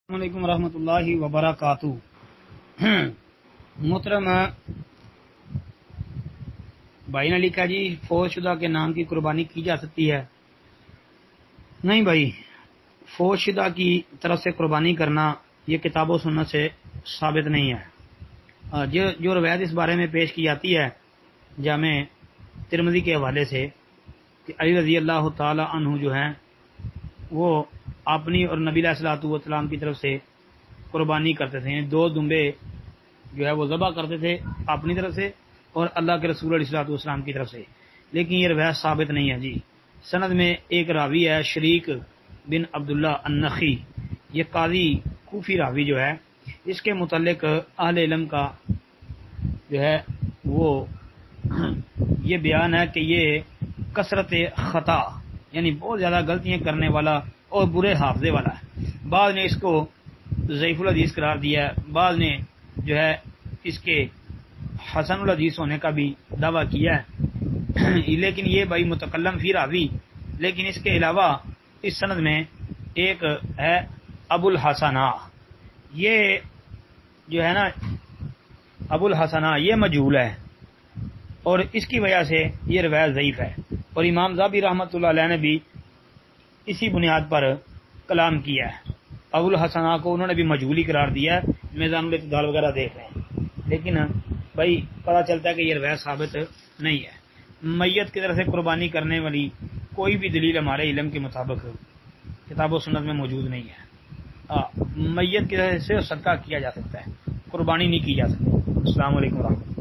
السلام علیکم ورحمۃ اللہ وبرکاتہ۔ محترم بھائی نے لکھا جی فوج شدہ کے نام کی قربانی کی جا سکتی ہے؟ نہیں بھائی، فوج شدہ کی طرف سے قربانی کرنا یہ کتاب و سنت سے ثابت نہیں ہے۔ جو روایت اس بارے میں پیش کی جاتی ہے جامع ترمذی کے حوالے سے کہ علی رضی اللہ تعالی عنہ جو ہیں وہ اپنی اور نبی علیہ الصلوۃ والسلام کی طرف سے قربانی کرتے تھے، دو دمبے جو ہے وہ ذبح کرتے تھے اپنی طرف سے اور اللہ کے رسول علیہ الصلوۃ والسلام کی طرف سے، لیکن یہ روایت ثابت نہیں ہے جی۔ سند میں ایک راوی ہے شریک بن عبداللہ النخعی، یہ قاضی کوفی راوی جو ہے، اس کے متعلق اہل علم کا جو ہے وہ یہ بیان ہے کہ یہ کثرت خطا یعنی بہت زیادہ غلطیاں کرنے والا اور برے حافظے والا ہے۔ بعض نے اس کو ضعیف الحدیث قرار دیا ہے، بعض نے جو ہے اس کے حسن الحدیث ہونے کا بھی دعویٰ کیا ہے، لیکن یہ بھائی متکلم فی راوی، لیکن اس کے علاوہ اس سند میں ایک ہے ابو الحسنہ، یہ جو ہے نا ابو الحسنہ یہ مجہول ہے اور اس کی وجہ سے یہ روایت ضعیف ہے، اور امام ذہبی رحمۃ اللہ علیہ نے بھی اسی بنیاد پر کلام کیا ہے۔ ابو الحسنہ کو انہوں نے بھی مجہولی قرار دیا ہے، میزان الاعتدال وغیرہ دیکھ رہے ہیں، لیکن بھائی پتہ چلتا ہے کہ یہ روایت ثابت نہیں ہے۔ میت کی طرف سے قربانی کرنے والی کوئی بھی دلیل ہمارے علم کے مطابق کتاب و سنت میں موجود نہیں ہے۔ میت کی طرف سے صدقہ کیا جا سکتا ہے، قربانی نہیں کی جا سکتی۔ السلام علیکم ورحمۃ اللہ۔